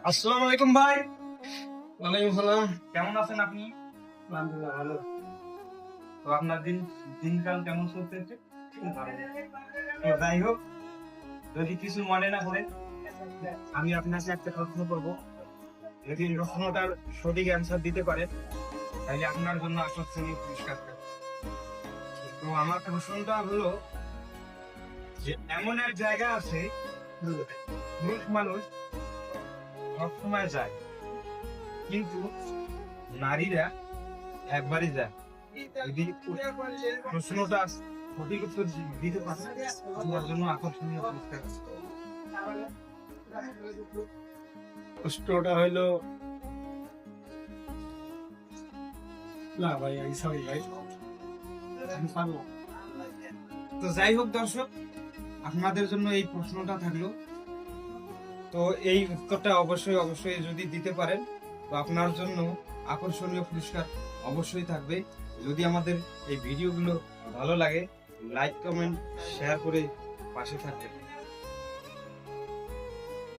আসসালামু আলাইকুম ভাই। ওয়ালাইকুম সালাম। কেমন আছেন আপনি? আলহামদুলিল্লাহ ভালো। তো আপনার দিনকাল কেমন চলতেছে? ভালো। তো যাই হোক, যদি কিছু মনে না করেন, আমি আপনাকে একটা প্রশ্ন করবো। যদি প্রশ্নটার সঠিক অ্যান্সার দিতে পারেন তাহলে আপনার জন্য আকর্ষণীয় পুরস্কার থাকবে। তো আমার প্রশ্নটা হলো যে এমন এক জায়গা আছে পুরুষ মানুষ সবসময় যায়, কিন্তু নারীরা একবারই যায়। যদি প্রশ্নটা সঠিক উত্তর দিতে পারেন আপনার জন্য আকর্ষণীয় পুরস্কার আছে। প্রশ্নটা হইলো, না ভাই আমি সরি ভাই, আমি পারবো না। তো যাই হোক দর্শক, আপনাদের জন্য এই প্রশ্নটা থাকলো। তো এই উত্তরটা অবশ্যই অবশ্যই যদি দিতে পারেন তো আপনার জন্য আকর্ষণীয় পুরস্কার অবশ্যই থাকবে। যদি আমাদের এই ভিডিওগুলো ভালো লাগে, লাইক কমেন্ট শেয়ার করে পাশে থাকবেন।